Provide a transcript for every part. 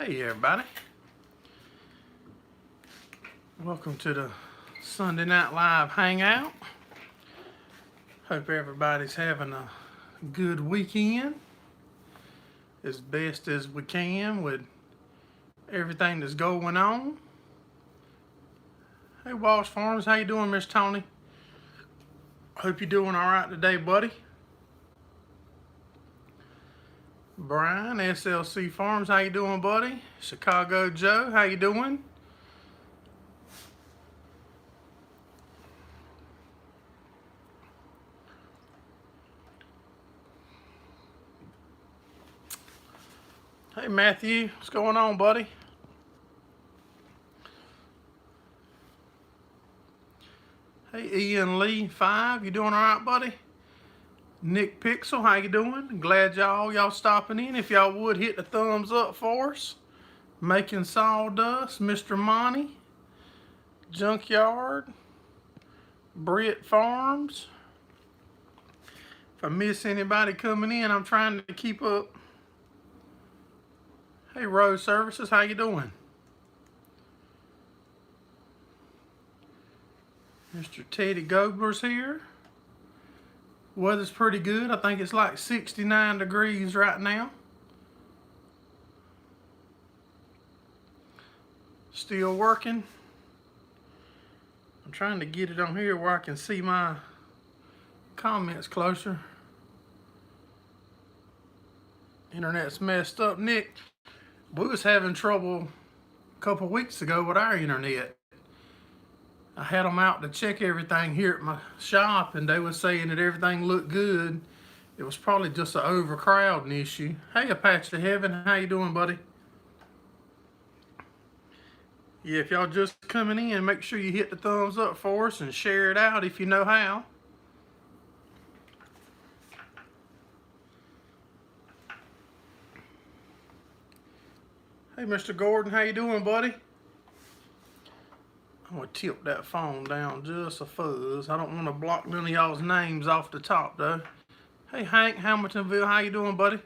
Hey everybody, welcome to the Sunday Night Live hangout. Hope everybody's having a good weekend, as best as we can with everything that's going on. Hey Gerraldfarms, how you doing, Miss Tony? Hope you're doing all right today, buddy. Brian, SLC Farms, how you doing, buddy? Chicago Joe, how you doing? Hey Matthew, what's going on, buddy? Hey Ian Lee 5, you doing all right, buddy? Nick Pixel, how you doing? Glad y'all stopping in. If y'all would hit the thumbs up for us. Making Sawdust, Mr. Monty, Junkyard, Britt Farms. If I miss anybody coming in, I'm trying to keep up. Hey Road Services, how you doing? Mr. Teddy Gobler's here. Weather's pretty good. I think it's like 69 degrees right now. Still working. I'm trying to get it on here where I can see my comments closer. Internet's messed up. Nick, we was having trouble a couple weeks ago with our internet. I had them out to check everything here at my shop, and they were saying that everything looked good. It was probably just an overcrowding issue. Hey, Apache Heaven, how you doing, buddy? Yeah, if y'all just coming in, make sure you hit the thumbs up for us and share it out if you know how. Hey, Mr. Gordon, how you doing, buddy? I'm gonna tilt that phone down just a fuzz. I don't want to block none of y'all's names off the top though. Hey Hank, Hamiltonville, how you doing, buddy?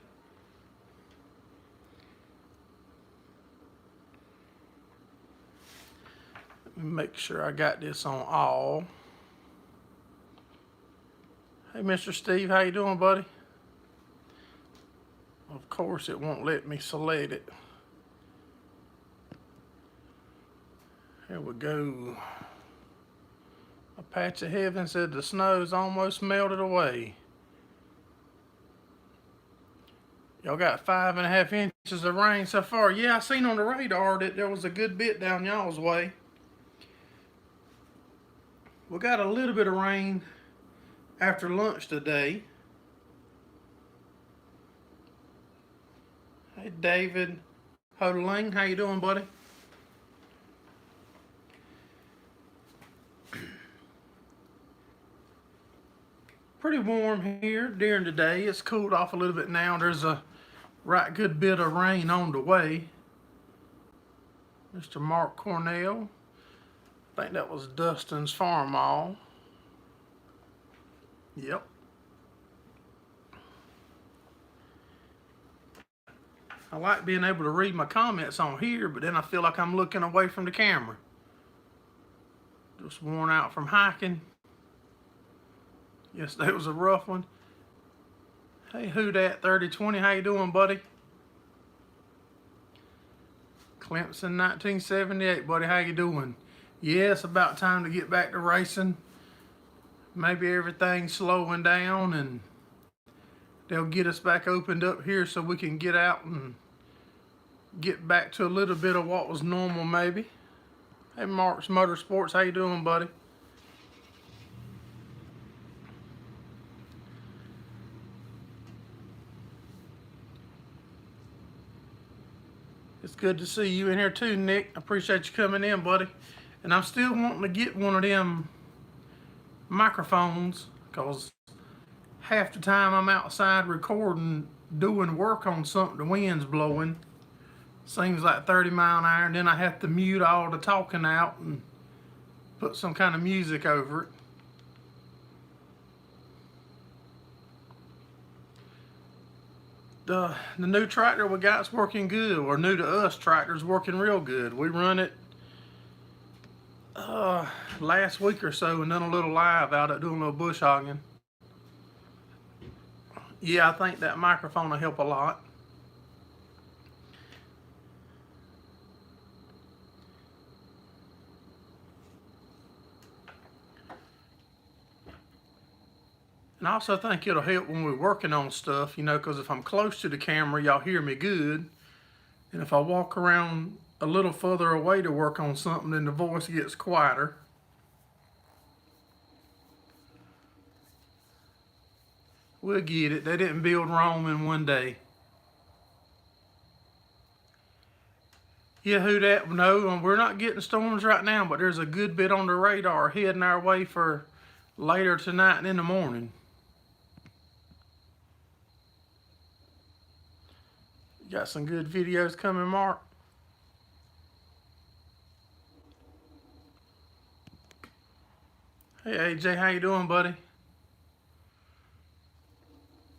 Let me make sure I got this on all. Hey Mr. Steve, how you doing, buddy? Of course it won't let me select it. Here we go. Apache Heaven said the snow's almost melted away. Y'all got 5.5 inches of rain so far. Yeah, I seen on the radar that there was a good bit down y'all's way. We got a little bit of rain after lunch today. Hey David Hodeling, how you doing, buddy? Pretty warm here during the day. It's cooled off a little bit now. There's a right good bit of rain on the way. Mr. Mark Cornell. I think that was Dustin's Farm Mall. Yep. I like being able to read my comments on here, but then I feel like I'm looking away from the camera. Just worn out from hiking. Yesterday was a rough one. Hey, who dat 3020, how you doing, buddy? Clemson 1978, buddy, how you doing? Yeah, it's about time to get back to racing. Maybe everything's slowing down and they'll get us back opened up here so we can get out and get back to a little bit of what was normal maybe. Hey, Mark's Motorsports, how you doing, buddy? It's good to see you in here too, Nick. I appreciate you coming in, buddy. And I'm still wanting to get one of them microphones because half the time I'm outside recording, doing work on something, the wind's blowing. Seems like 30 mile an hour, and then I have to mute all the talking out and put some kind of music over it. the new tractor we got's working good, or new to us tractor's working real good. We run it last week or so and done a little live out at doing a little bush hogging. Yeah, I think that microphone will help a lot. And I also think it'll help when we're working on stuff, you know, because if I'm close to the camera, y'all hear me good. And if I walk around a little further away to work on something, then the voice gets quieter. We'll get it. They didn't build Rome in one day. Yeah, who that? No, we're not getting storms right now, but there's a good bit on the radar heading our way for later tonight and in the morning. You got some good videos coming, Mark? Hey AJ, how you doing, buddy?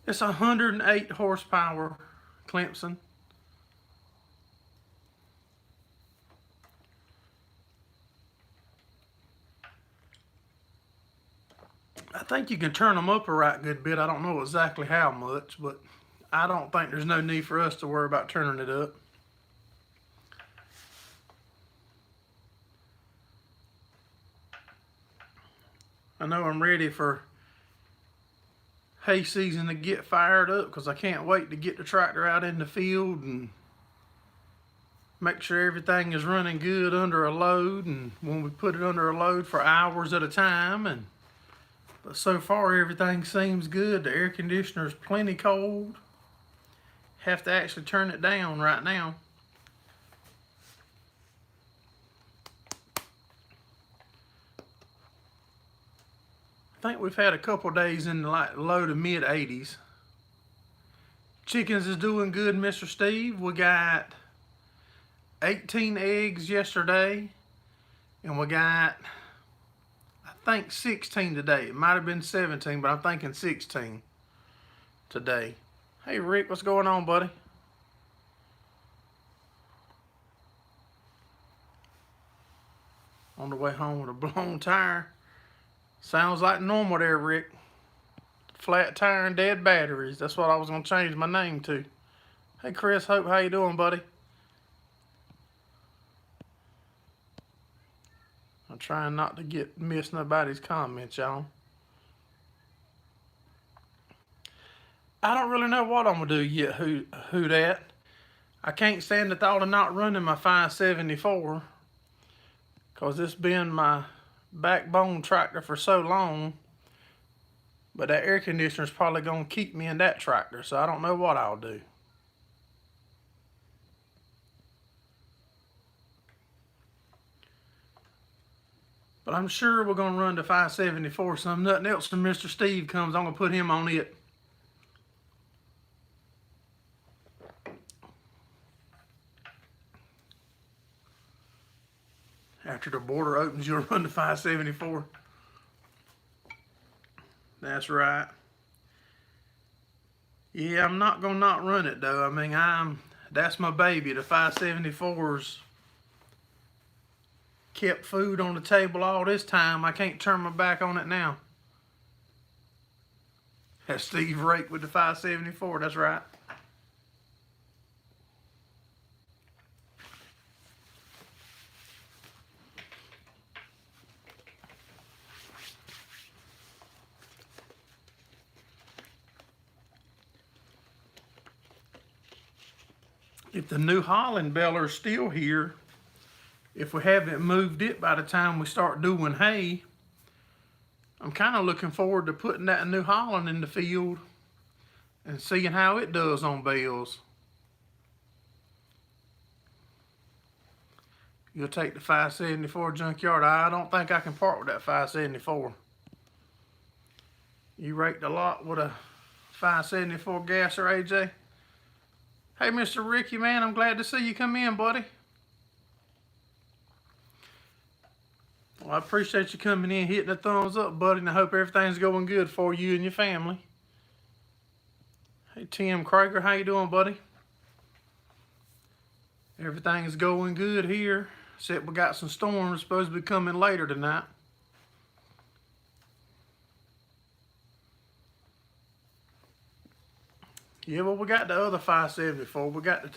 It's 108 horsepower, Clemson. I think you can turn them up a right good bit. I don't know exactly how much, but I don't think there's no need for us to worry about turning it up. I know I'm ready for hay season to get fired up because I can't wait to get the tractor out in the field and make sure everything is running good under a load, and when we put it under a load for hours at a time. But so far everything seems good. The air conditioner's plenty cold. Have to actually turn it down right now. I think we've had a couple days in the low to mid 80s. Chickens is doing good, Mr. Steve. We got 18 eggs yesterday, and we got, I think, 16 today. It might have been 17, but I'm thinking 16 today. Hey Rick, what's going on, buddy? On the way home with a blown tire. Sounds like normal there, Rick. Flat tire and dead batteries. That's what I was going to change my name to. Hey Chris Hope, how you doing, buddy? I'm trying not to miss nobody's comments, y'all. I don't really know what I'm going to do yet, who that. I can't stand the thought of not running my 574 because it's been my backbone tractor for so long. But that air conditioner is probably going to keep me in that tractor, so I don't know what I'll do. But I'm sure we're going to run the 574. Some nothing else from Mr. Steve comes, I'm going to put him on it. After the border opens, you'll run the 574. That's right. Yeah, I'm not gonna not run it though. I mean, that's my baby. The 574's kept food on the table all this time. I can't turn my back on it now. That's Steve Rake with the 574. That's right. If the New Holland baler's still here, if we haven't moved it by the time we start doing hay, I'm kind of looking forward to putting that New Holland in the field and seeing how it does on bales. You'll take the 574 junkyard. I don't think I can part with that 574. You raked a lot with a 574 gasser, AJ? Hey, Mr. Ricky, man, I'm glad to see you come in, buddy. Well, I appreciate you coming in, hitting the thumbs up, buddy, and I hope everything's going good for you and your family. Hey Tim Krager, how you doing, buddy? Everything's going good here, except we got some storms supposed to be coming later tonight. Yeah, well, we got the other 574. We got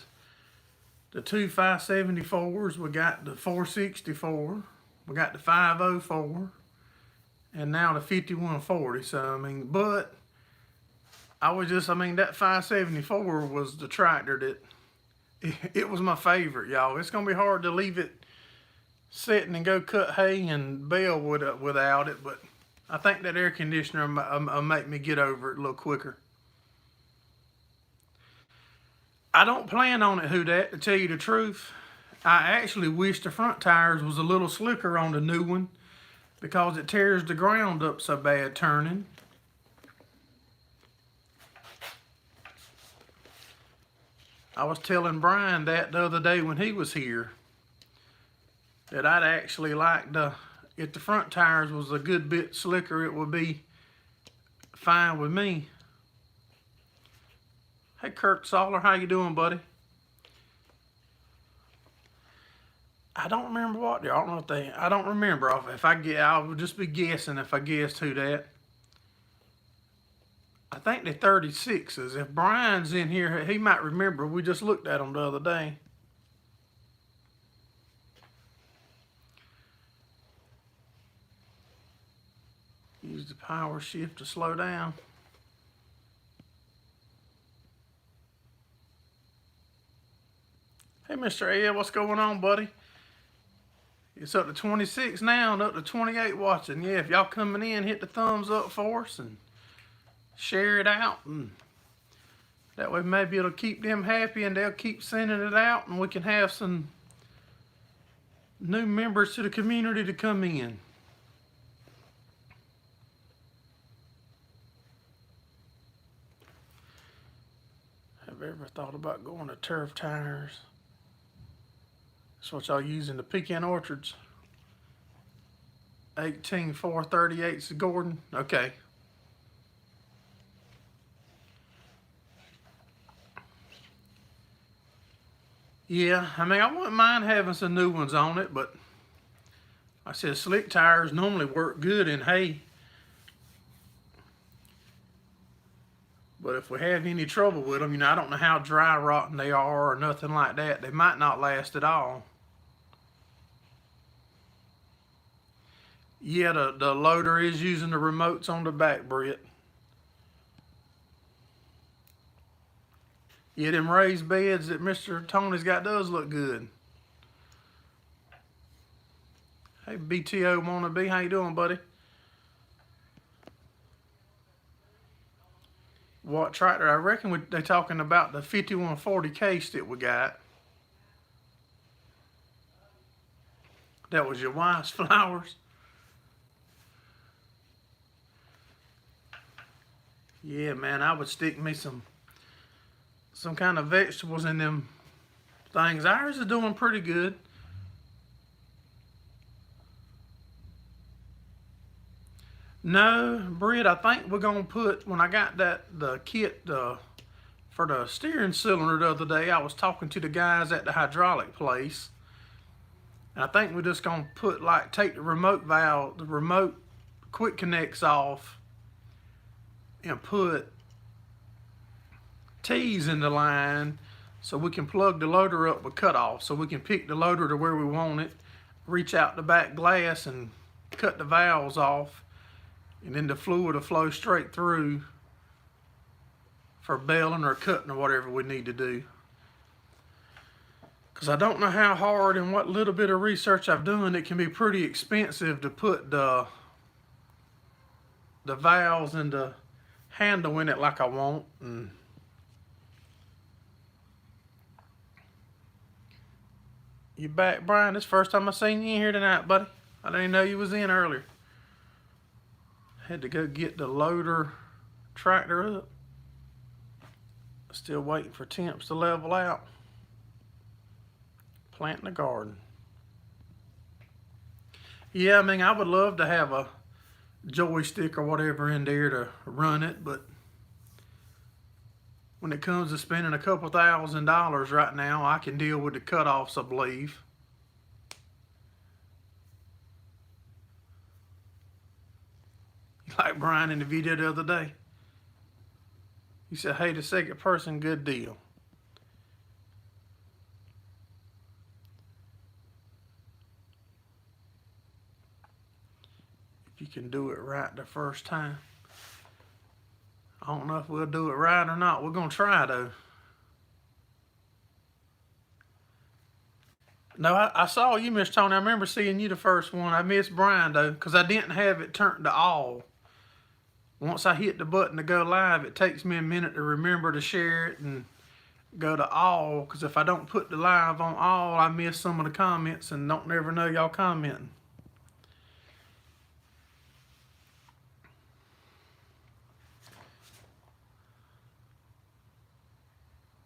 the two 574s. We got the 464. We got the 504. And now the 5140. So, I mean, but that 574 was the tractor that, it was my favorite, y'all. It's going to be hard to leave it sitting and go cut hay and bale without it, but I think that air conditioner will make me get over it a little quicker. I don't plan on it, to tell you the truth. I actually wish the front tires was a little slicker on the new one because it tears the ground up so bad turning. I was telling Brian that the other day when he was here, that I'd actually like if the front tires was a good bit slicker, it would be fine with me. Hey Kurt Soller, how you doing, buddy? I don't remember what they. I don't remember. I would just be guessing if I guessed who that. I think they're 36s. If Brian's in here, he might remember. We just looked at them the other day. Use the power shift to slow down. Hey, Mr. Ed, what's going on, buddy? It's up to 26 now and up to 28 watching. Yeah, if y'all coming in, hit the thumbs up for us and share it out. And that way maybe it'll keep them happy and they'll keep sending it out and we can have some new members to the community to come in. Have you ever thought about going to turf tires? That's what y'all use in the pecan orchards. 18438's Gordon. Okay. Yeah, I mean, I wouldn't mind having some new ones on it, but like I said, slick tires normally work good in hay. But if we have any trouble with them, I don't know how dry rotten they are or nothing like that. They might not last at all. Yeah, the loader is using the remotes on the back, Brett. Yeah, them raised beds that Mr. Tony's got does look good. Hey, BTO wannabe, how you doing, buddy? What tractor? I reckon they're talking about the 5140 case that we got. That was your wife's flowers. Yeah, man, I would stick me some kind of vegetables in them things. Ours is doing pretty good. No, Britt, I think we're gonna put, when I got the kit for the steering cylinder the other day, I was talking to the guys at the hydraulic place. And I think we're just gonna put, take the remote valve, the remote quick connects off and put T's in the line so we can plug the loader up with cutoff, so we can pick the loader to where we want it, reach out the back glass and cut the valves off, and then the fluid will flow straight through for baling or cutting or whatever we need to do. Because I don't know how hard and what little bit of research I've done, it can be pretty expensive to put the valves and the handle in it like I want. And you back, Brian? This first time I seen you in here tonight, buddy. I didn't even know you was in earlier. Had to go get the loader tractor up. Still waiting for temps to level out. Planting the garden. Yeah, I mean, I would love to have a joystick or whatever in there to run it, but when it comes to spending a couple $1,000 right now, I can deal with the cutoffs, I believe. Like Brian in the video the other day. He said, hey, the second person, good deal. If you can do it right the first time. I don't know if we'll do it right or not. We're going to try, though. No, I saw you, Miss Tony. I remember seeing you the first one. I missed Brian, though, because I didn't have it turned to all. Once I hit the button to go live, it takes me a minute to remember to share it and go to all, because if I don't put the live on all, I miss some of the comments and don't never know y'all commenting.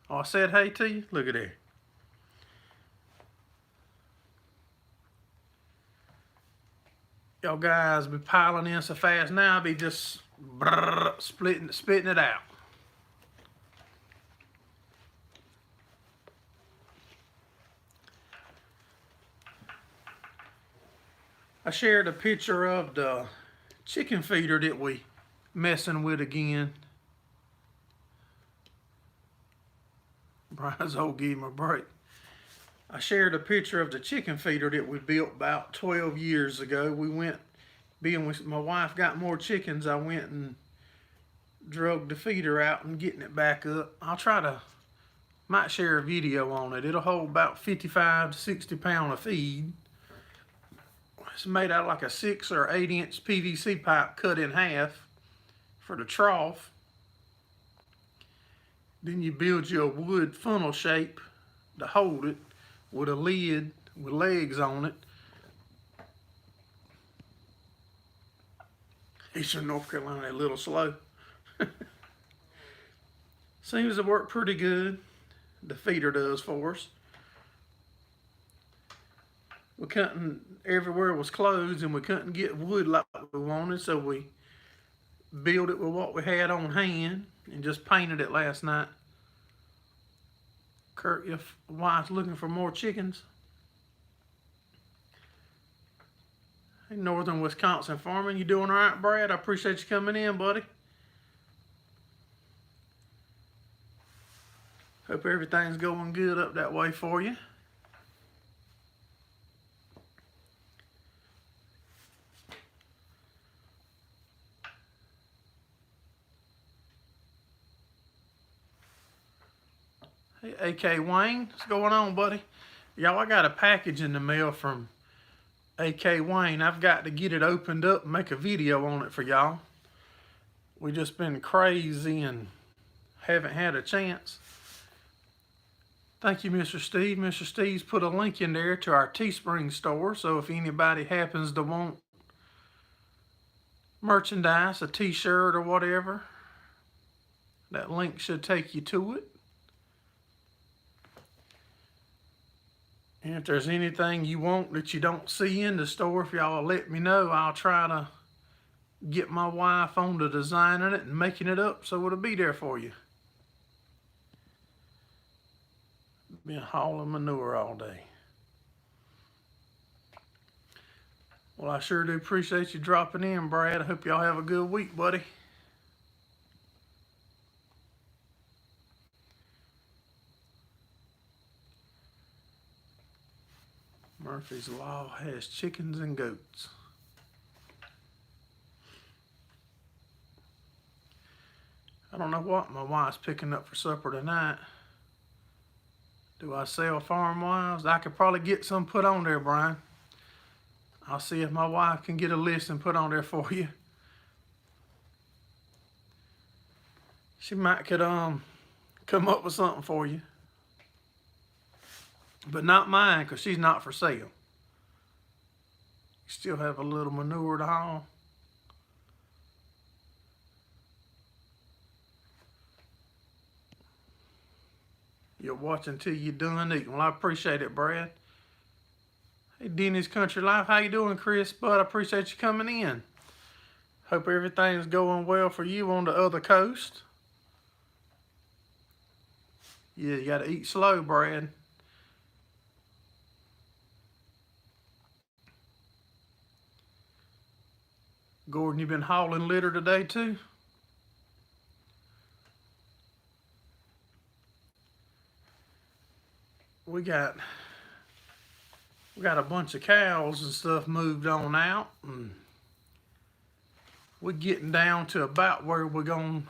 Oh, I said hey to you? Look at there. Y'all guys be piling in so fast now, I be just spitting it out. I shared a picture of the chicken feeder that we messing with again. Brian's old give him a break. I shared a picture of the chicken feeder that we built about 12 years ago. We went, being with my wife got more chickens, I went and drug the feeder out and getting it back up. I'll try to, might share a video on it. It'll hold about 55 to 60 pounds of feed. It's made out of like a 6 or 8 inch PVC pipe cut in half for the trough. Then you build you a wood funnel shape to hold it with a lid with legs on it. Eastern North Carolina, a little slow. Seems to work pretty good. The feeder does for us. We couldn't, everywhere was closed and we couldn't get wood like we wanted, so we built it with what we had on hand and just painted it last night. Kurt, your wife's looking for more chickens. Hey, Northern Wisconsin farming, you doing all right, Brad? I appreciate you coming in, buddy. Hope everything's going good up that way for you. Hey, AK Wayne, what's going on, buddy? Y'all, I got a package in the mail from AK Wayne. I've got to get it opened up and make a video on it for y'all. We just been crazy and haven't had a chance. Thank you, Mr. Steve. Mr. Steve's put a link in there to our Teespring store, so if anybody happens to want merchandise, a t-shirt or whatever, that link should take you to it. And if there's anything you want that you don't see in the store, if y'all let me know, I'll try to get my wife on to designing it and making it up so it'll be there for you. Been hauling manure all day. Well, I sure do appreciate you dropping in, Brad. I hope y'all have a good week, buddy. Murphy's Law has chickens and goats. I don't know what my wife's picking up for supper tonight. Do I sell farm wives? I could probably get some put on there, Brian. I'll see if my wife can get a list and put on there for you. She might could come up with something for you. But not mine, because she's not for sale. You still have a little manure to haul. You're watching till you're done eating. Well, I appreciate it, Brad. Hey, Denny's Country Life. How you doing, Chris? Bud, I appreciate you coming in. Hope everything's going well for you on the other coast. Yeah, you gotta eat slow, Brad. Gordon, you been hauling litter today too? We got a bunch of cows and stuff moved on out, and we're getting down to about where we're gonna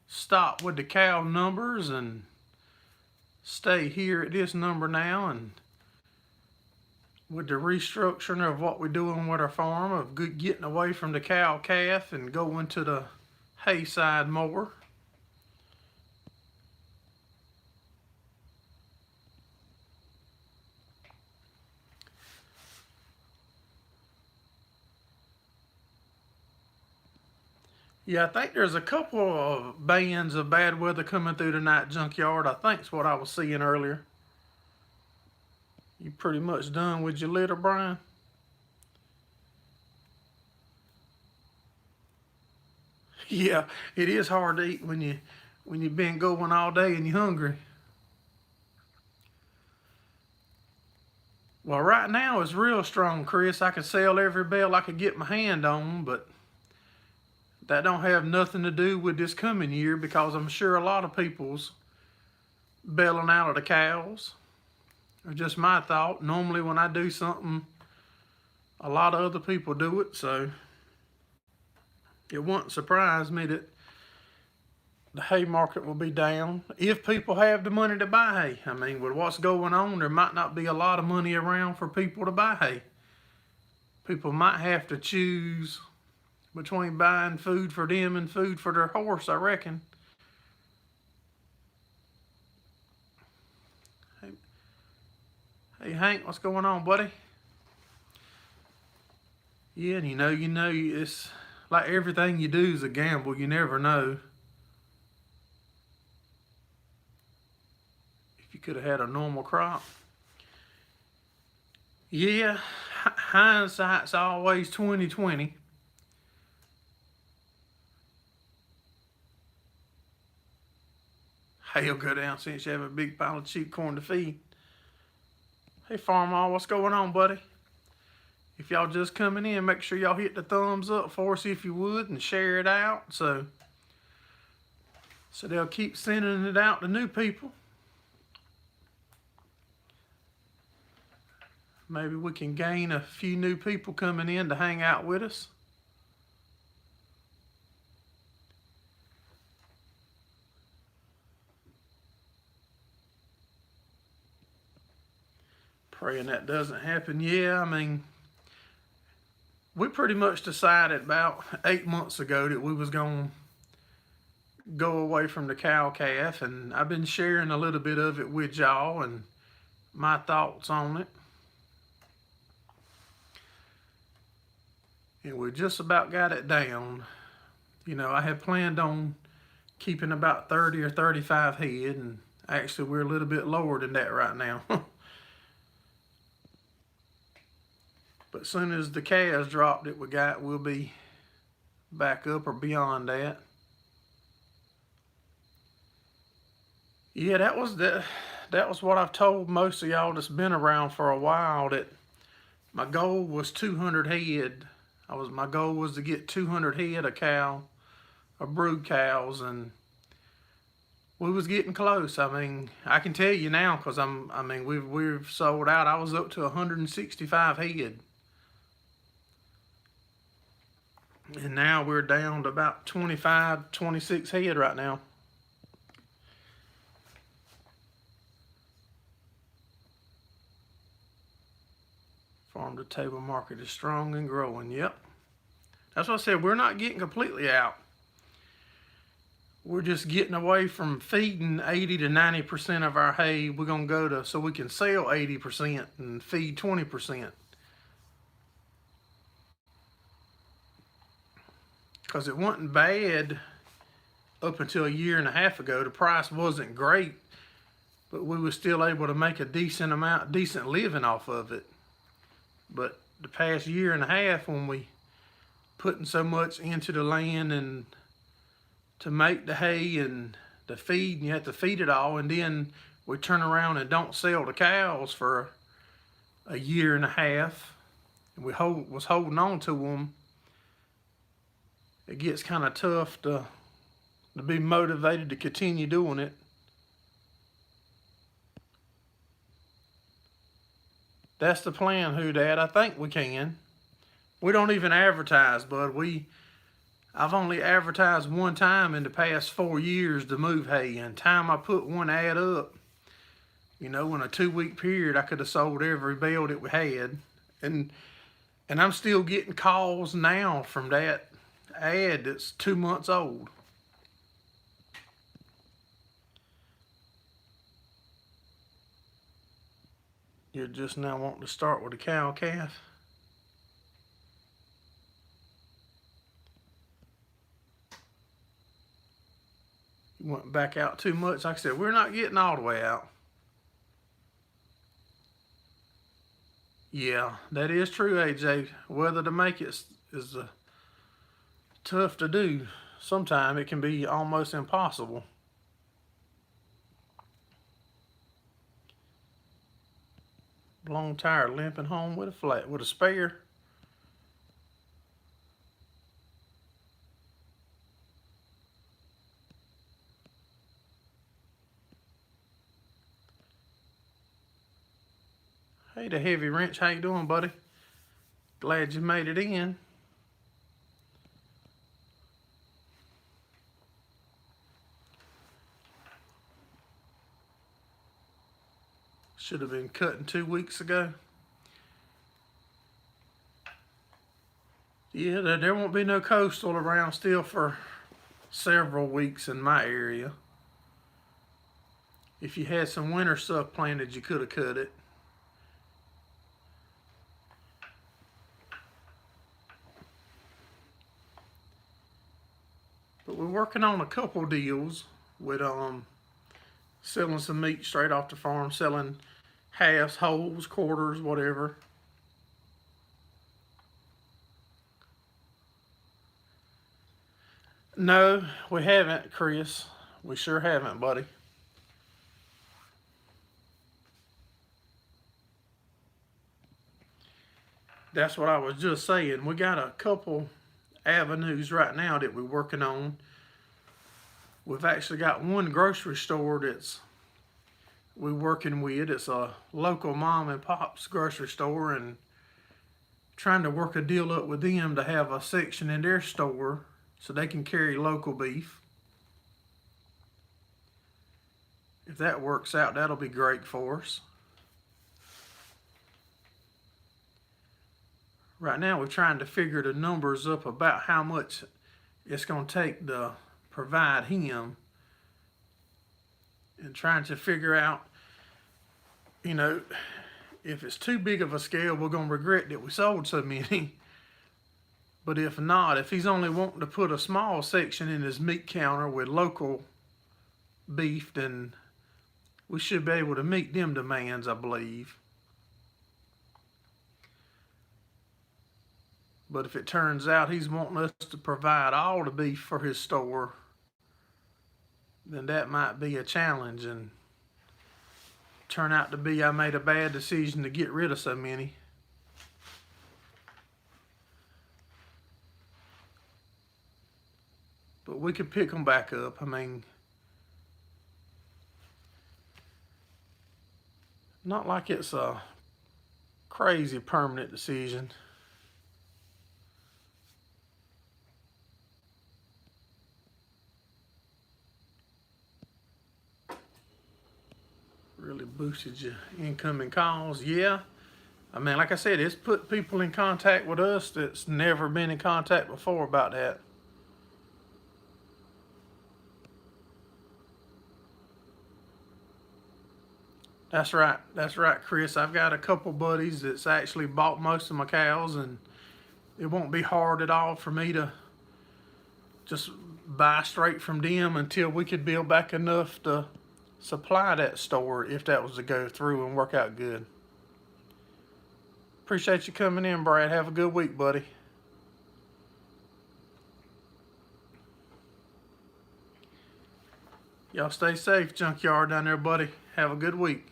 stop with the cow numbers and stay here at this number now. And with the restructuring of what we're doing with our farm, of getting away from the cow calf and going to the hay side more. Yeah, I think there's a couple of bands of bad weather coming through tonight, Junkyard. I think's what I was seeing earlier. You pretty much done with your litter, Brian? Yeah, it is hard to eat when you've been going all day and you're hungry. Well, right now it's real strong, Chris. I could sell every bale I could get my hand on, but that don't have nothing to do with this coming year, because I'm sure a lot of people's bailing out of the cows. Or just my thought. Normally when I do something, a lot of other people do it, so it wouldn't surprise me that the hay market will be down if people have the money to buy hay. I mean, with what's going on, there might not be a lot of money around for people to buy hay. People might have to choose between buying food for them and food for their horse, I reckon. Hey Hank, what's going on, buddy? Yeah, and you know, it's like everything you do is a gamble. You never know if you could have had a normal crop. Yeah, hindsight's always 20/20. Hay'll go down since you have a big pile of cheap corn to feed. Hey Farmer, what's going on, buddy? If y'all just coming in, make sure y'all hit the thumbs up for us if you would, and share it out so they'll keep sending it out to new people. Maybe we can gain a few new people coming in to hang out with us. Praying that doesn't happen. Yeah, I mean, we pretty much decided about 8 months ago that we was going to go away from the cow calf, and I've been sharing a little bit of it with y'all and my thoughts on it. And we just about got it down. You know, I had planned on keeping about 30 or 35 head, and actually we're a little bit lower than that right now. But as soon as the calves drop that we got, we'll be back up or beyond that. Yeah, that was what I've told most of y'all that's been around for a while, that my goal was 200 head. My goal was to get 200 head of brood cows, and we was getting close. I mean, I can tell you now, because we've sold out. I was up to 165 head. And now we're down to about 25, 26 head right now. Farm to table market is strong and growing. Yep. That's what I said. We're not getting completely out. We're just getting away from feeding 80 to 90% of our hay. We're going to go to, so we can sell 80% and feed 20%. Because it wasn't bad up until a year and a half ago. The price wasn't great, but we were still able to make a decent living off of it. But the past year and a half, when we putting so much into the land and to make the hay and to feed, and you have to feed it all, and then we turn around and don't sell the cows for a year and a half. And we was holding on to them. It gets kind of tough to be motivated to continue doing it. That's the plan, who Dad. I think we can. We don't even advertise, bud. I've only advertised one time in the past 4 years to move hay. And time I put one ad up, you know, in a 2-week period, I could have sold every bale that we had. And I'm still getting calls now from that ad that's 2 months old. You're just now wanting to start with a cow calf. You went back out too much. Like I said, we're not getting all the way out. Yeah, that is true, AJ. Whether to make it is tough to do. Sometimes it can be almost impossible. Blown tire limping home with a spare. Hey, the heavy wrench, how you doing, buddy? Glad you made it in. Should have been cutting 2 weeks ago. Yeah, there won't be no coastal around still for several weeks in my area. If you had some winter stuff planted, you could have cut it. But we're working on a couple deals with selling some meat straight off the farm, selling halves, wholes, quarters, whatever. No, we haven't, Chris. We sure haven't, buddy. That's what I was just saying. We got a couple avenues right now that we're working on. We've actually got one grocery store that's we're working with. It's a local mom and pop's grocery store, and trying to work a deal up with them to have a section in their store so they can carry local beef. If that works out, that'll be great for us. Right now we're trying to figure the numbers up about how much it's going to take to provide him, and trying to figure out, you know, if it's too big of a scale, we're going to regret that we sold so many. But if not, if he's only wanting to put a small section in his meat counter with local beef, then we should be able to meet them demands, I believe. But if it turns out he's wanting us to provide all the beef for his store, then that might be a challenge and turn out to be I made a bad decision to get rid of so many. But we could pick them back up. I mean, not like it's a crazy permanent decision. Really boosted your incoming calls. Yeah, I mean, like I said, it's put people in contact with us that's never been in contact before about that. That's right, Chris. I've got a couple buddies that's actually bought most of my cows, and it won't be hard at all for me to just buy straight from them until we could build back enough to supply that store, if that was to go through and work out good. Appreciate you coming in, Brad. Have a good week, buddy. Y'all stay safe, junkyard down there, buddy. Have a good week.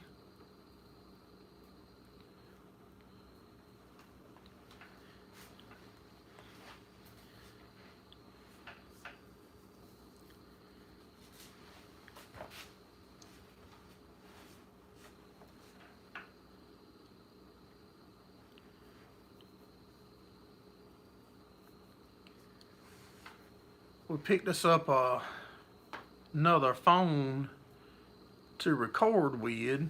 We picked us up another phone to record with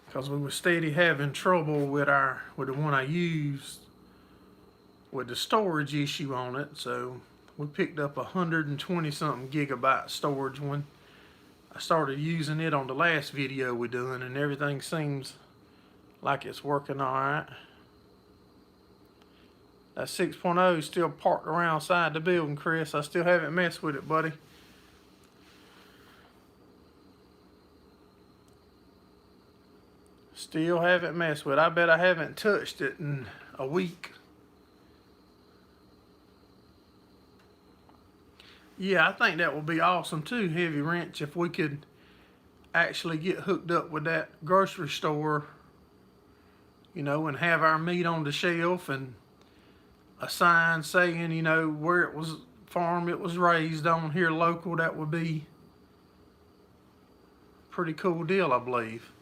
because we were steady having trouble with the one I used with the storage issue on it. So we picked up 120 something gigabyte storage one. I started using it on the last video we done, and everything seems like it's working all right. That 6.0 is still parked around outside the building, Chris. I still haven't messed with it, buddy. Still haven't messed with it. I bet I haven't touched it in a week. Yeah, I think that would be awesome too, Heavy Wrench, if we could actually get hooked up with that grocery store, you know, and have our meat on the shelf and a sign saying, you know, where it was farm it was raised on here local. That would be a pretty cool deal, I believe.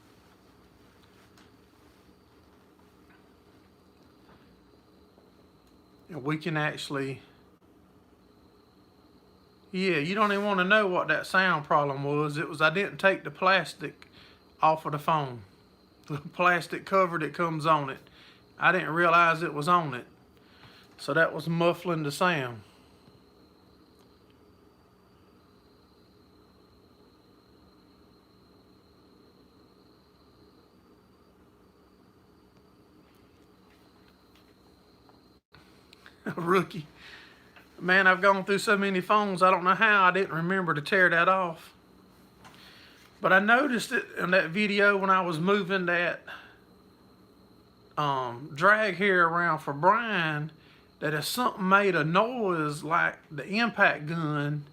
And we can actually, yeah, you don't even want to know what that sound problem was. It was I didn't take the plastic off of the phone. The plastic cover that comes on it. I didn't realize it was on it. So that was muffling the sound. Rookie. Man, I've gone through so many phones, I don't know how I didn't remember to tear that off. But I noticed it in that video when I was moving that drag here around for Brian, that if something made a noise like the impact gun,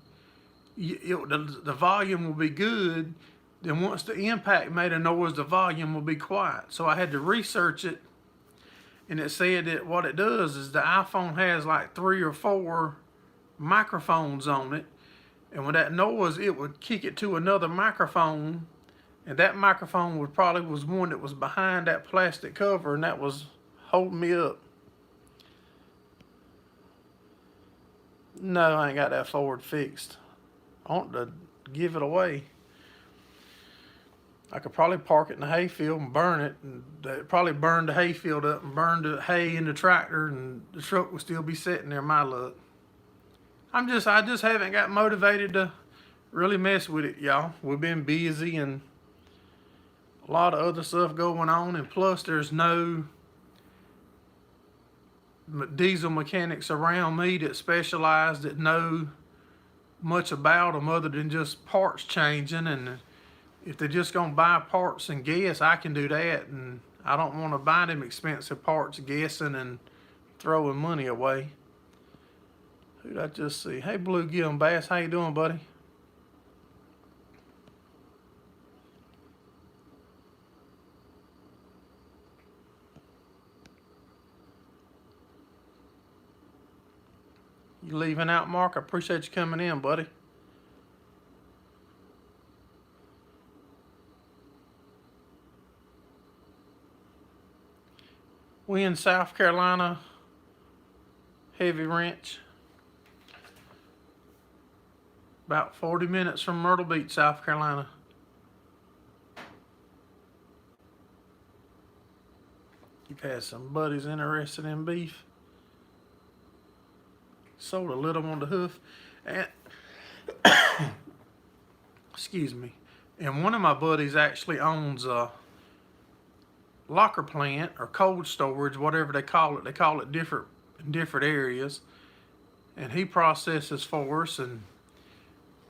the volume will be good. Then once the impact made a noise, the volume will be quiet. So I had to research it, and it said that what it does is the iPhone has like 3 or 4 microphones on it, and with that noise, it would kick it to another microphone, and that microphone was one that was behind that plastic cover, and that was holding me up. No, I ain't got that Ford fixed. I want to give it away. I could probably park it in the hayfield and burn it, and probably burn the hayfield up and burn the hay in the tractor, and the truck will still be sitting there, my luck. I just haven't got motivated to really mess with it, y'all. We've been busy and a lot of other stuff going on, and plus there's no diesel mechanics around me that specialize, that know much about them other than just parts changing. And if they're just gonna buy parts and guess, I can do that, and I don't want to buy them expensive parts guessing and throwing money away. Who'd I just see? Hey, Bluegill and Bass, how you doing, buddy? You leaving out, Mark? I appreciate you coming in, buddy. We in South Carolina, Heavy Wrench. About 40 minutes from Myrtle Beach, South Carolina. You've had some buddies interested in beef. Sold a little on the hoof. And excuse me. And one of my buddies actually owns a locker plant or cold storage, whatever they call it. They call it different in different areas. And he processes for us, and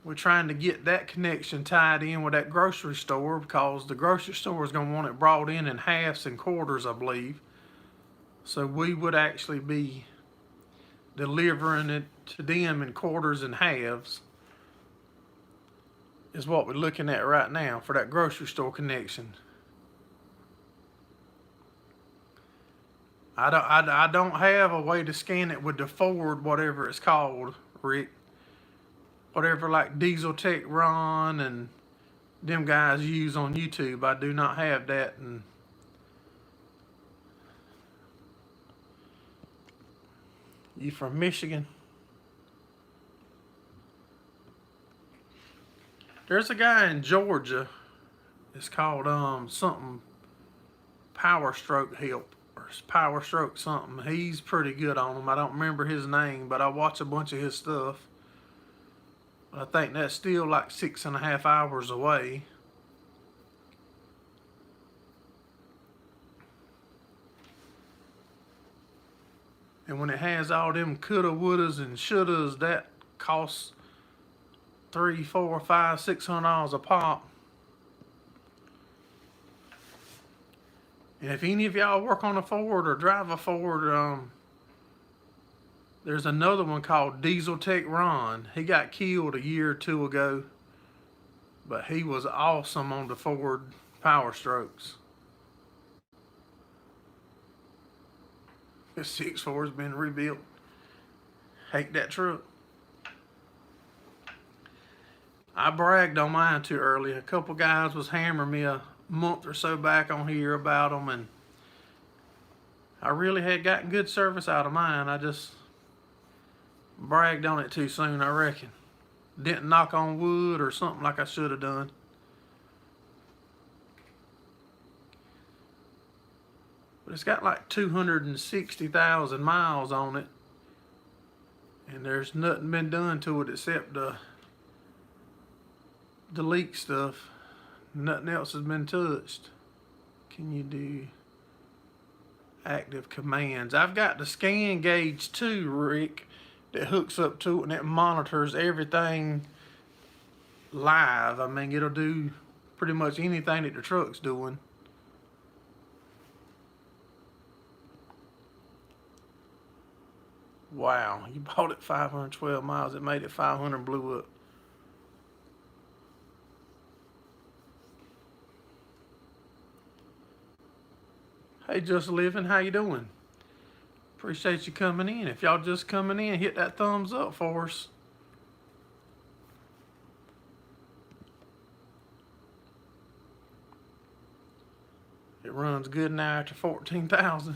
we're trying to get that connection tied in with that grocery store, because the grocery store is going to want it brought in halves and quarters, I believe. So we would actually be delivering it to them in quarters and halves. is what we're looking at right now for that grocery store connection. I don't have a way to scan it with the Ford, whatever it's called, Rick. Whatever like Diesel Tech Ron and them guys use on YouTube. I do not have that. And you from Michigan? There's a guy in Georgia. It's called something Power Stroke Help or Power Stroke something. He's pretty good on them. I don't remember his name, but I watch a bunch of his stuff. I think that's still like 6.5 hours away. And when it has all them coulda, wouldas, and shouldas, that costs $300, $400, $500, $600 a pop. And if any of y'all work on a Ford or drive a Ford, there's another one called Diesel Tech Ron. He got killed a year or two ago, but he was awesome on the Ford Power Strokes. This 6.4's been rebuilt. Hate that truck. I bragged on mine too early. A couple guys was hammering me a month or so back on here about them, and I really had gotten good service out of mine. I just bragged on it too soon, I reckon. Didn't knock on wood or something like I should have done. But it's got like 260,000 miles on it, and there's nothing been done to it except the leak stuff. Nothing else has been touched. Can you do active commands? I've got the scan gauge too, Rick, that hooks up to it and it monitors everything live. I mean, it'll do pretty much anything that the truck's doing. Wow, you bought it 512 miles. It made it 500 and blew up. Hey, Just Living, how you doing? Appreciate you coming in. If y'all just coming in, hit that thumbs up for us. It runs good now after 14,000.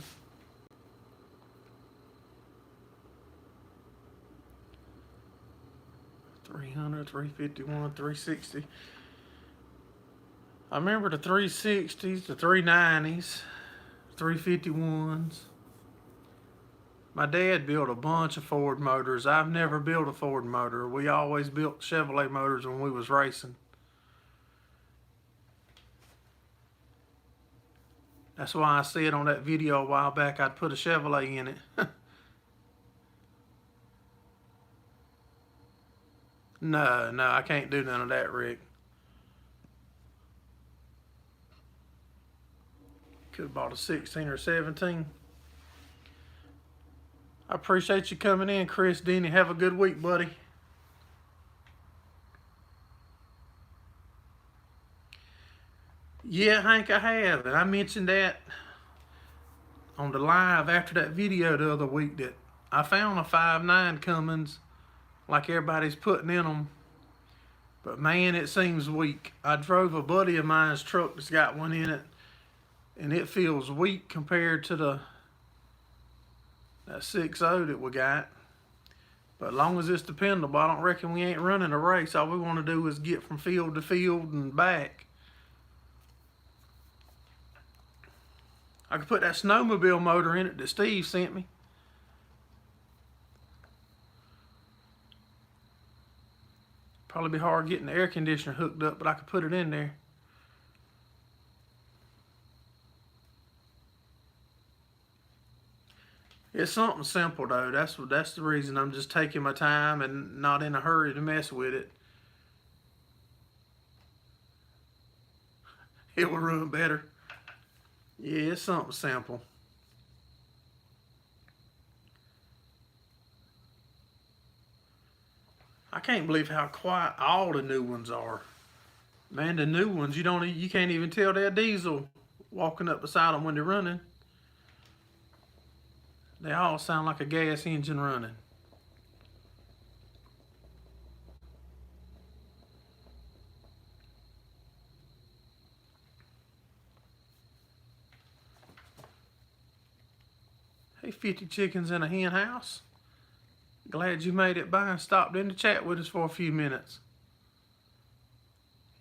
$300, $351, $360. I remember the 360s, the 390s, 351s. My dad built a bunch of Ford motors. I've never built a Ford motor. We always built Chevrolet motors when we was racing. That's why I said on that video a while back I'd put a Chevrolet in it. No, I can't do none of that, Rick. Could have bought a 16 or 17. I appreciate you coming in, Chris Denny. Have a good week, buddy. Yeah, Hank, I have. And I mentioned that on the live after that video the other week that I found a 5.9 Cummins like everybody's putting in them. But man, it seems weak. I drove a buddy of mine's truck that's got one in it, and it feels weak compared to that 6.0 that we got. But as long as it's dependable, I don't reckon we ain't running a race. All we want to do is get from field to field and back. I could put that snowmobile motor in it that Steve sent me. Probably be hard getting the air conditioner hooked up, but I could put it in there. It's something simple though. That's the reason I'm just taking my time and not in a hurry to mess with it. It will run better. Yeah, it's something simple. I can't believe how quiet all the new ones are. Man, the new ones, you can't even tell they're diesel walking up beside them when they're running. They all sound like a gas engine running. Hey, 50 chickens in a hen house. Glad you made it by and stopped in to chat with us for a few minutes.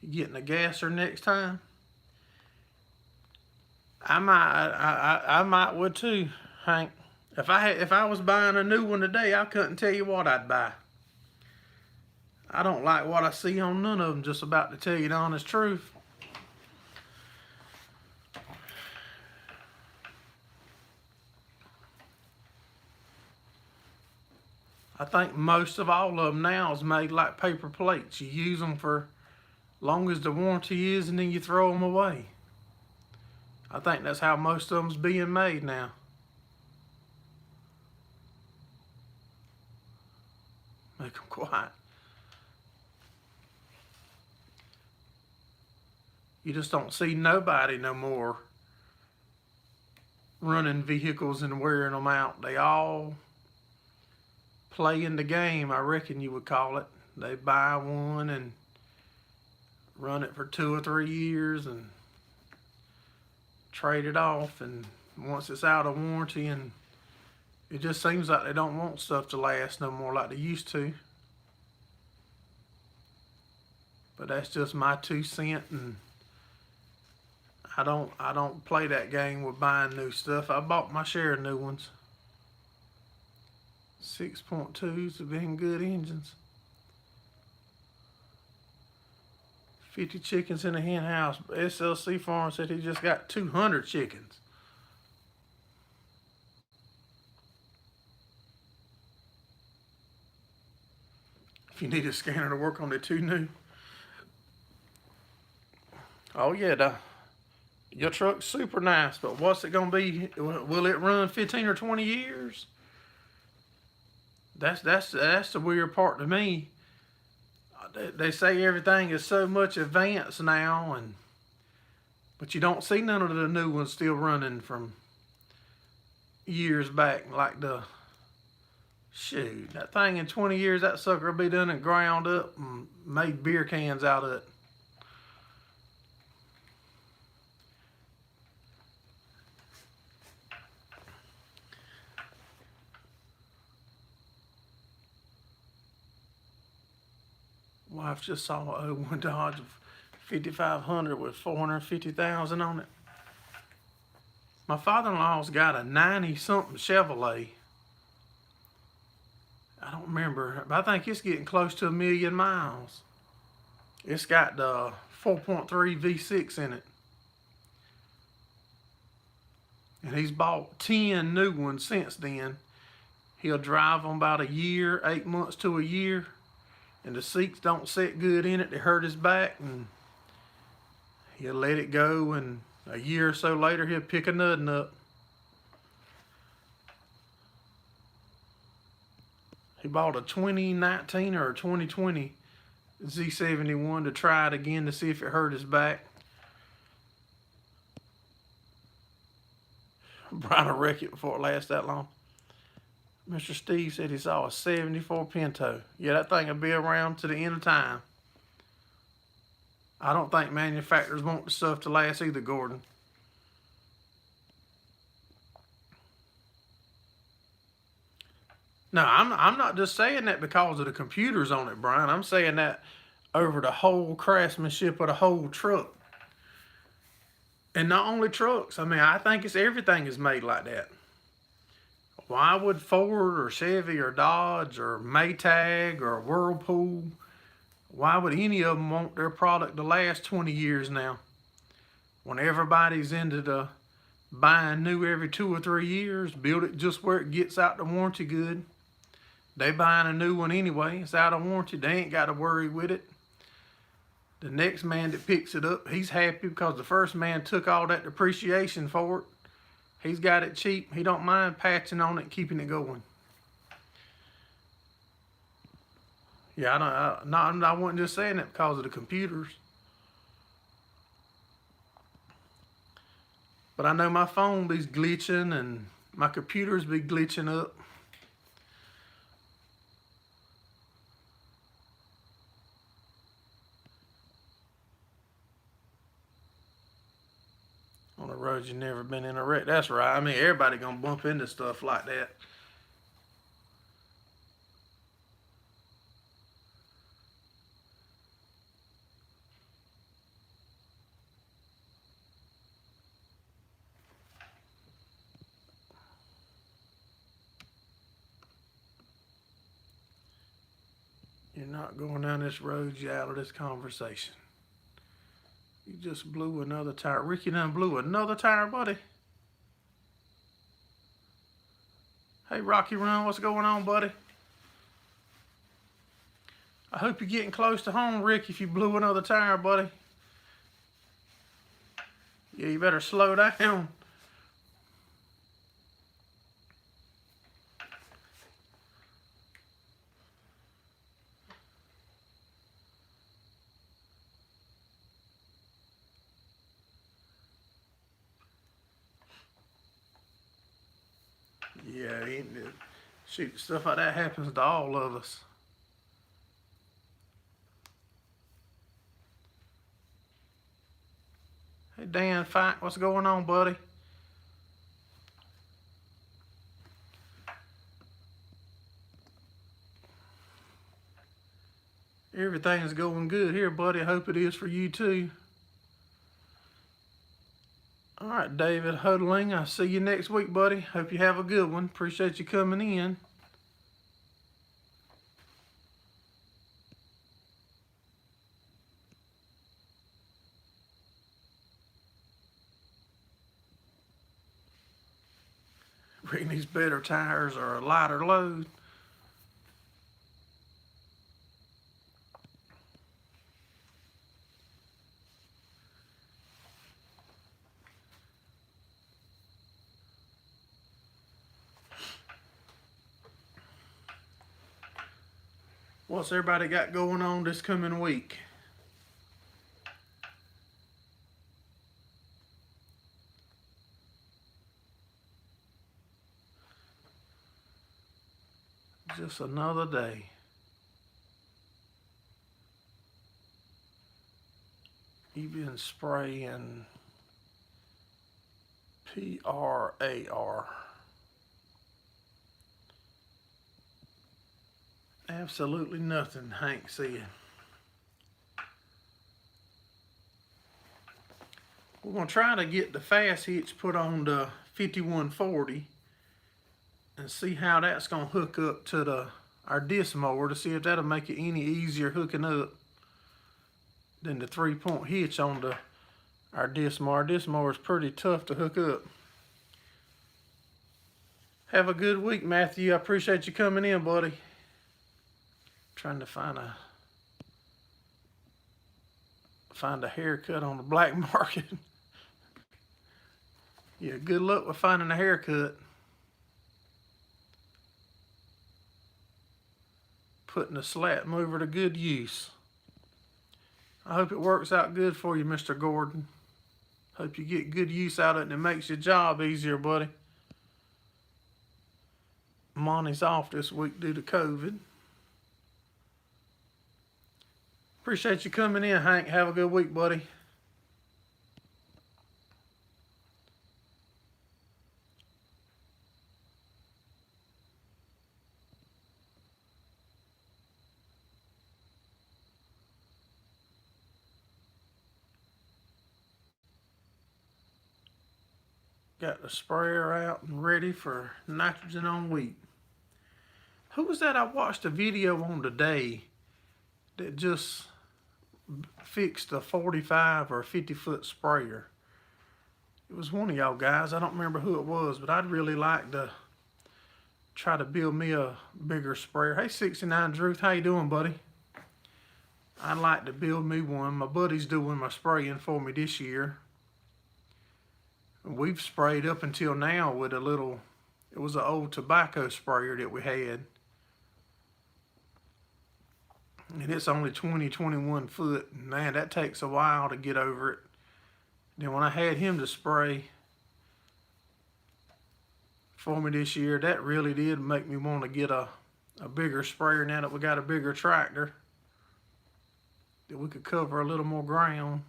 You getting a gasser next time? I might would too, Hank. If I was buying a new one today, I couldn't tell you what I'd buy. I don't like what I see on none of them, just about to tell you the honest truth. I think most of all of them now is made like paper plates. You use them for long as the warranty is, and then you throw them away. I think that's how most of them's being made now. Make them quiet. You just don't see nobody no more running vehicles and wearing them out. They all playing the game, I reckon you would call it. They buy one and run it for 2 or 3 years and trade it off, and once it's out of warranty, and it just seems like they don't want stuff to last no more like they used to. But that's just my 2 cents, and I don't play that game with buying new stuff. I bought my share of new ones. 6.2s have been good engines. 50 chickens in a hen house. SLC Farm said he just got 200 chickens. If you need a scanner to work on the 2 new. Oh yeah, your truck's super nice, but what's it gonna be? Will it run 15 or 20 years? That's the weird part to me. They say everything is so much advanced now, but you don't see none of the new ones still running from years back. Like shoot, that thing in 20 years, that sucker will be done and ground up and made beer cans out of it. Wife just saw a 01 Dodge 5500 with 450,000 on it. My father-in-law's got a 90-something Chevrolet. I don't remember, but I think it's getting close to 1 million miles. It's got the 4.3 V6 in it. And he's bought 10 new ones since then. He'll drive them about a year, 8 months to a year. And the seats don't sit good in it. They hurt his back, and he'll let it go, and a year or so later he'll pick a nuddin up. He bought a 2019 or a 2020 Z71 to try it again to see if it hurt his back. Brian will wreck it before it lasts that long. Mr. Steve said he saw a 74 Pinto. Yeah, that thing will be around to the end of time. I don't think manufacturers want the stuff to last either, Gordon. No, I'm not just saying that because of the computers on it, Brian. I'm saying that over the whole craftsmanship of the whole truck. And not only trucks. I mean, I think it's everything is made like that. Why would Ford or Chevy or Dodge or Maytag or Whirlpool, why would any of them want their product to last 20 years now? When everybody's into the buying new every 2 or 3 years, build it just where it gets out the warranty good. They buying a new one anyway. It's out of warranty. They ain't got to worry with it. The next man that picks it up, he's happy because the first man took all that depreciation for it. He's got it cheap. He don't mind patching on it and keeping it going. Yeah, I wasn't just saying that because of the computers. But I know my phone be glitching and my computers be glitching up. On the road you never been in a wreck. That's right. I mean, everybody gonna bump into stuff like that. You're not going down this road, you're out of this conversation. You just blew another tire. Ricky done blew another tire, buddy. Hey, Rocky Run, what's going on, buddy? I hope you're getting close to home, Rick, if you blew another tire, buddy. Yeah, you better slow down. Yeah, shoot, stuff like that happens to all of us. Hey, Dan Fike, what's going on, buddy? Everything's going good here, buddy. I hope it is for you, too. All right, David Huddling, I'll see you next week, buddy. Hope you have a good one. Appreciate you coming in. Bring these better tires or a lighter load. What's everybody got going on this coming week? Just another day. You've been spraying PRAR. Absolutely nothing, Hank said. We're going to try to get the fast hitch put on the 5140 and see how that's going to hook up to our disc mower to see if that'll make it any easier hooking up than the 3-point hitch on our disc mower. Our disc mower is pretty tough to hook up. Have a good week, Matthew. I appreciate you coming in, buddy. Trying to find a haircut on the black market. Yeah, good luck with finding a haircut. Putting the slat mover to good use. I hope it works out good for you, Mr. Gordon. Hope you get good use out of it and it makes your job easier, buddy. Monty's off this week due to COVID. Appreciate you coming in, Hank. Have a good week, buddy. Got the sprayer out and ready for nitrogen on wheat. Who was that I watched a video on today that just fixed a 45 or 50-foot sprayer? It was one of y'all guys. I don't remember who it was, but I'd really like to try to build me a bigger sprayer. Hey, 69 Druth, how you doing, buddy? I'd like to build me one. My buddy's doing my spraying for me this year. We've sprayed up until now with a little, it was an old tobacco sprayer that we had. And it's only 21 foot. Man, that takes a while to get over it. Then when I had him to spray, for me this year. That really did make me want to get a bigger sprayer now that we got a bigger tractor, that we could cover a little more ground.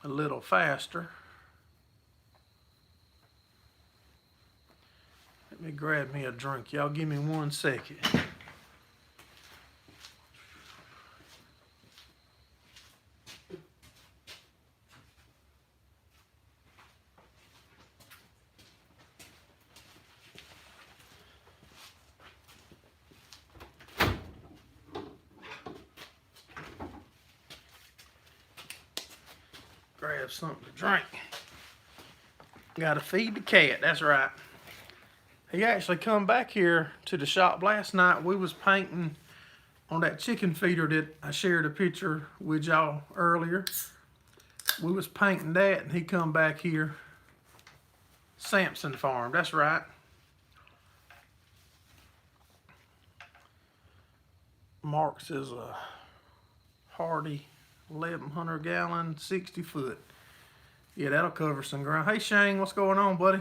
A little faster. Let me grab me a drink. Y'all give me 1 second. Grab something to drink. Gotta feed the cat, that's right. He actually come back here to the shop last night. We was painting on that chicken feeder that I shared a picture with y'all earlier. We was painting that and he come back here. Samson Farm, that's right. Marks is a Hardy 1100 gallon, 60 foot. Yeah, that'll cover some ground. Hey Shane, what's going on, buddy?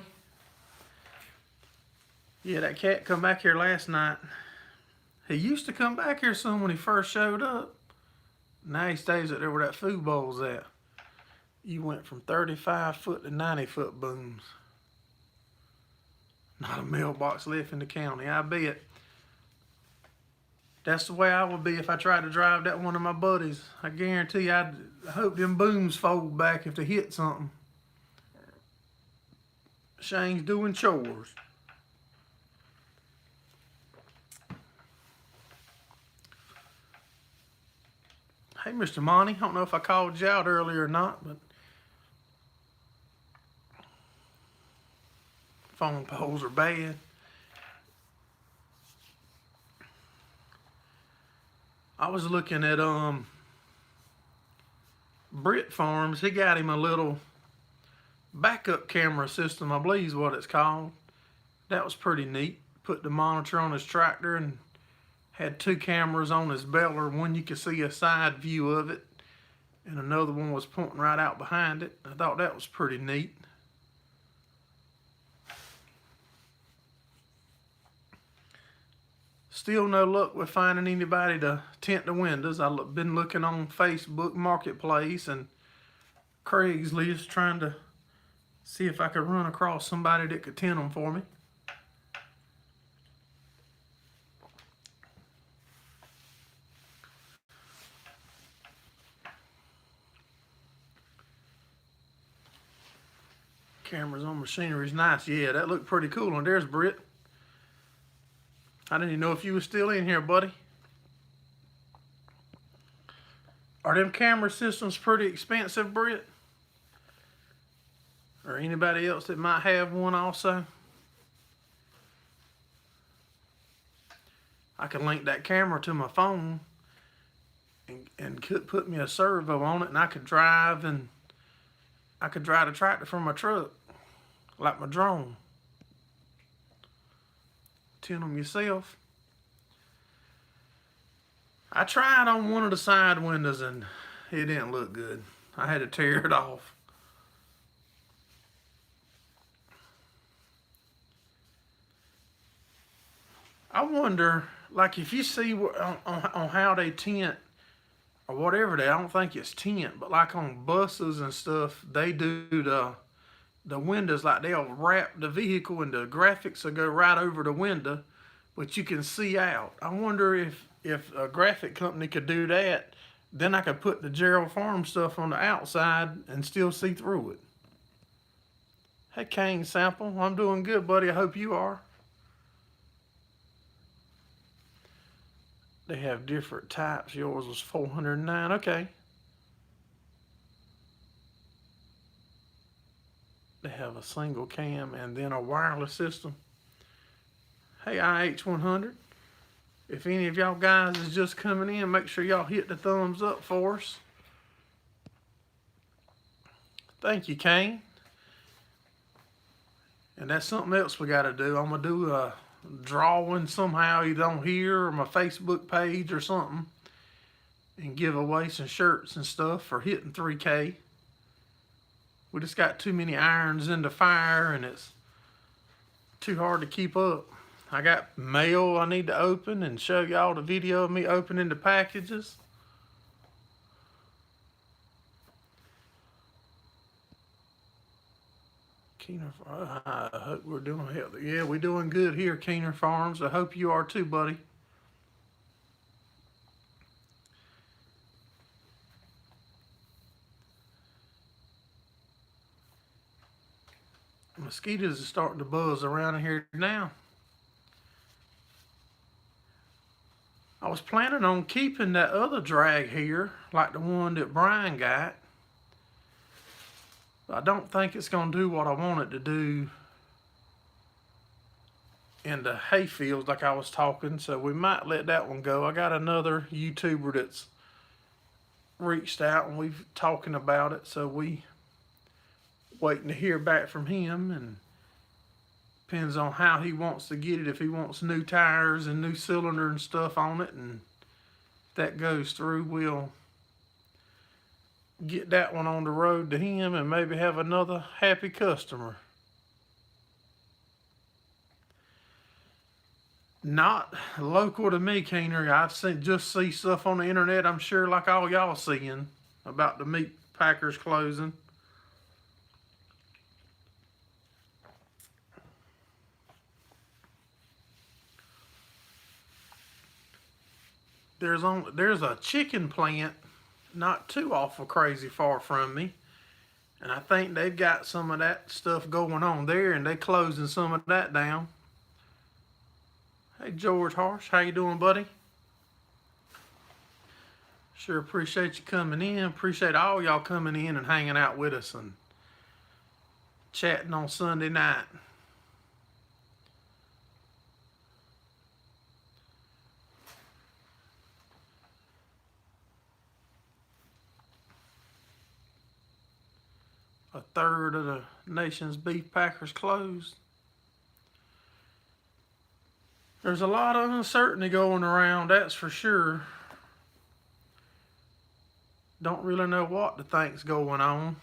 Yeah, that cat come back here last night. He used to come back here some when he first showed up. Now he stays up there where that food bowl's at. You went from 35 foot to 90 foot booms. Not a mailbox left in the county, I bet. That's the way I would be if I tried to drive that one of my buddies. I guarantee I hope them booms fold back if they hit something. Shane's doing chores. Hey, Mr. Monty, I don't know if I called you out earlier or not, but phone poles are bad. I was looking at Britt Farms. He got him a little backup camera system, I believe is what it's called. That was pretty neat. Put the monitor on his tractor and had 2 cameras on his beller. One you could see a side view of it, and another one was pointing right out behind it. I thought that was pretty neat. Still no luck with finding anybody to tint the windows. I've been looking on Facebook Marketplace and Craigslist trying to see if I could run across somebody that could tint them for me. Cameras on machinery is nice. Yeah, that looked pretty cool. And there's Britt. I didn't even know if you were still in here, buddy. Are them camera systems pretty expensive, Britt? Or anybody else that might have one also? I can link that camera to my phone and could put me a servo on it, and I could drive the tractor from my truck, like my drone. Tint them yourself. I tried on one of the side windows and it didn't look good. I had to tear it off. I wonder, like if you see on how they tint or whatever I don't think it's tint, but like on buses and stuff, they do the windows, like they'll wrap the vehicle and the graphics will go right over the window, but you can see out. I wonder if a graphic company could do that, then I could put the Gerraldfarms stuff on the outside and still see through it. Hey, Kane Sample, I'm doing good, buddy. I hope you are. They have different types. Yours was 409. Okay. They have a single cam and then a wireless system. Hey, IH100. If any of y'all guys is just coming in, make sure y'all hit the thumbs up for us. Thank you, Kane. And that's something else we got to do. I'm going to do a drawing somehow, either on here or my Facebook page or something. and give away some shirts and stuff for hitting 3K. We just got too many irons in the fire and it's too hard to keep up. I got mail I need to open and show y'all the video of me opening the packages. Keener, I hope we're doing healthy. Yeah, we're doing good here, Keener Farms. I hope you are too, buddy. Mosquitoes are starting to buzz around here now. I was planning on keeping that other drag here, like the one that Brian got. I don't think it's going to do what I want it to do in the hay fields like I was talking, so we might let that one go. I got another YouTuber that's reached out and we've talking about it, so we waiting to hear back from him, and depends on how he wants to get it. If he wants new tires and new cylinder and stuff on it, and if that goes through, we'll get that one on the road to him and maybe have another happy customer. Not local to me, Keener. I've just see stuff on the internet, I'm sure, like all y'all seeing about the meat packers closing. There's a chicken plant not too awful crazy far from me, and I think they've got some of that stuff going on there, and they closing some of that down. Hey George Harsh, how you doing, buddy? Sure appreciate you coming in. Appreciate all y'all coming in and hanging out with us and chatting on Sunday night. A third of the nation's beef packers closed. There's a lot of uncertainty going around, that's for sure. Don't really know what to think's going on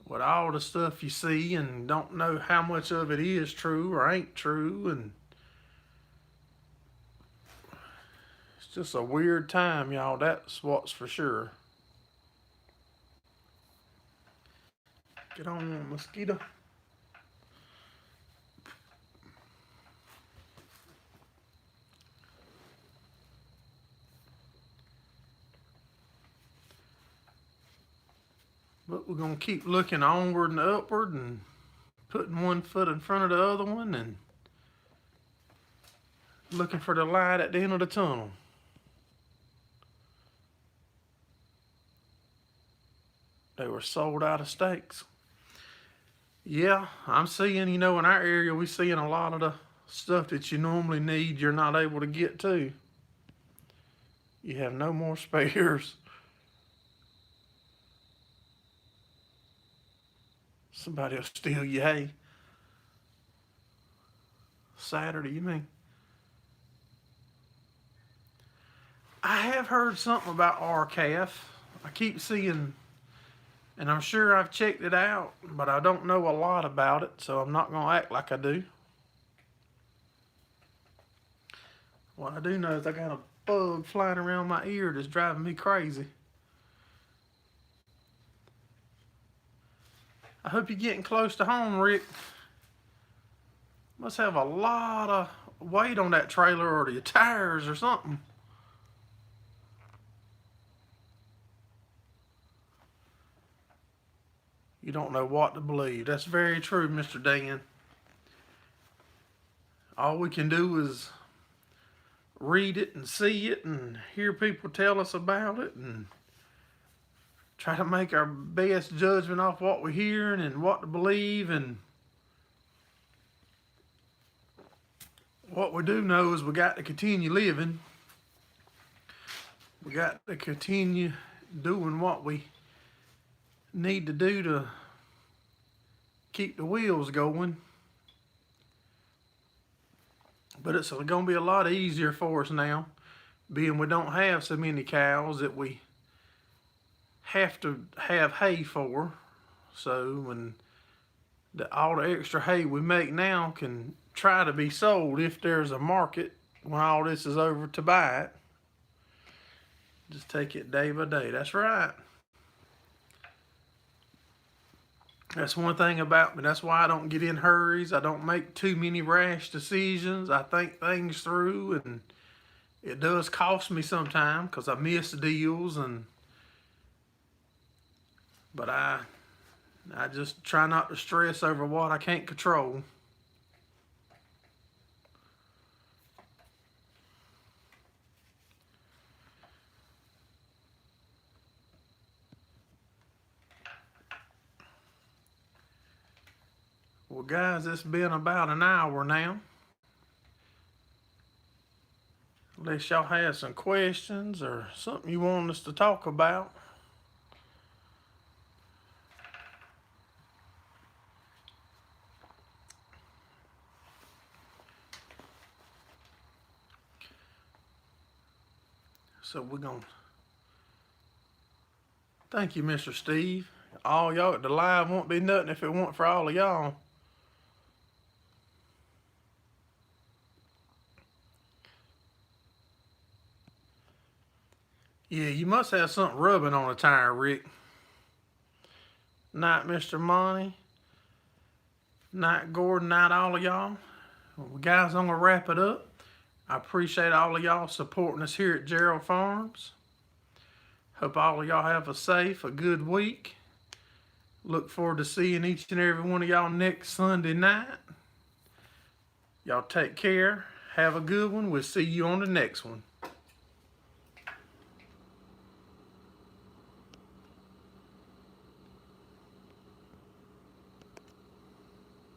with all the stuff you see, and don't know how much of it is true or ain't true, and it's just a weird time, y'all, that's what's for sure. Get on, mosquito. But we're going to keep looking onward and upward and putting one foot in front of the other one and looking for the light at the end of the tunnel. They were sold out of steaks. Yeah, I'm seeing, in our area, we're seeing a lot of the stuff that you normally need, you're not able to get to. You have no more spares. Somebody will steal your hay. Saturday, you mean? I have heard something about RCAF. I keep seeing, and I'm sure I've checked it out, but I don't know a lot about it, so I'm not going to act like I do. What I do know is I got a bug flying around my ear that's driving me crazy. I hope you're getting close to home, Rick. Must have a lot of weight on that trailer, or your tires or something. You don't know what to believe. That's very true, Mr. Dan. All we can do is read it and see it and hear people tell us about it and try to make our best judgment off what we're hearing and what to believe. And what we do know is we got to continue living. We got to continue doing what we need to do to keep the wheels going. But it's going to be a lot easier for us now, being we don't have so many cows that we have to have hay for. So when all the extra hay we make now can try to be sold if there's a market when all this is over to buy it. Just take it day by day. That's right. That's one thing about me. That's why I don't get in hurries. I don't make too many rash decisions. I think things through, and it does cost me sometimes because I miss deals, but I just try not to stress over what I can't control. Well, guys, it's been about an hour now. Unless y'all have some questions or something you want us to talk about. So we're going to thank you, Mr. Steve. All y'all, the live won't be nothing if it weren't for all of y'all. Yeah, you must have something rubbing on a tire, Rick. Night, Mr. Monty. Night, Gordon. Night, all of y'all. Well, guys, I'm going to wrap it up. I appreciate all of y'all supporting us here at Gerald Farms. Hope all of y'all have a safe, a good week. Look forward to seeing each and every one of y'all next Sunday night. Y'all take care. Have a good one. We'll see you on the next one.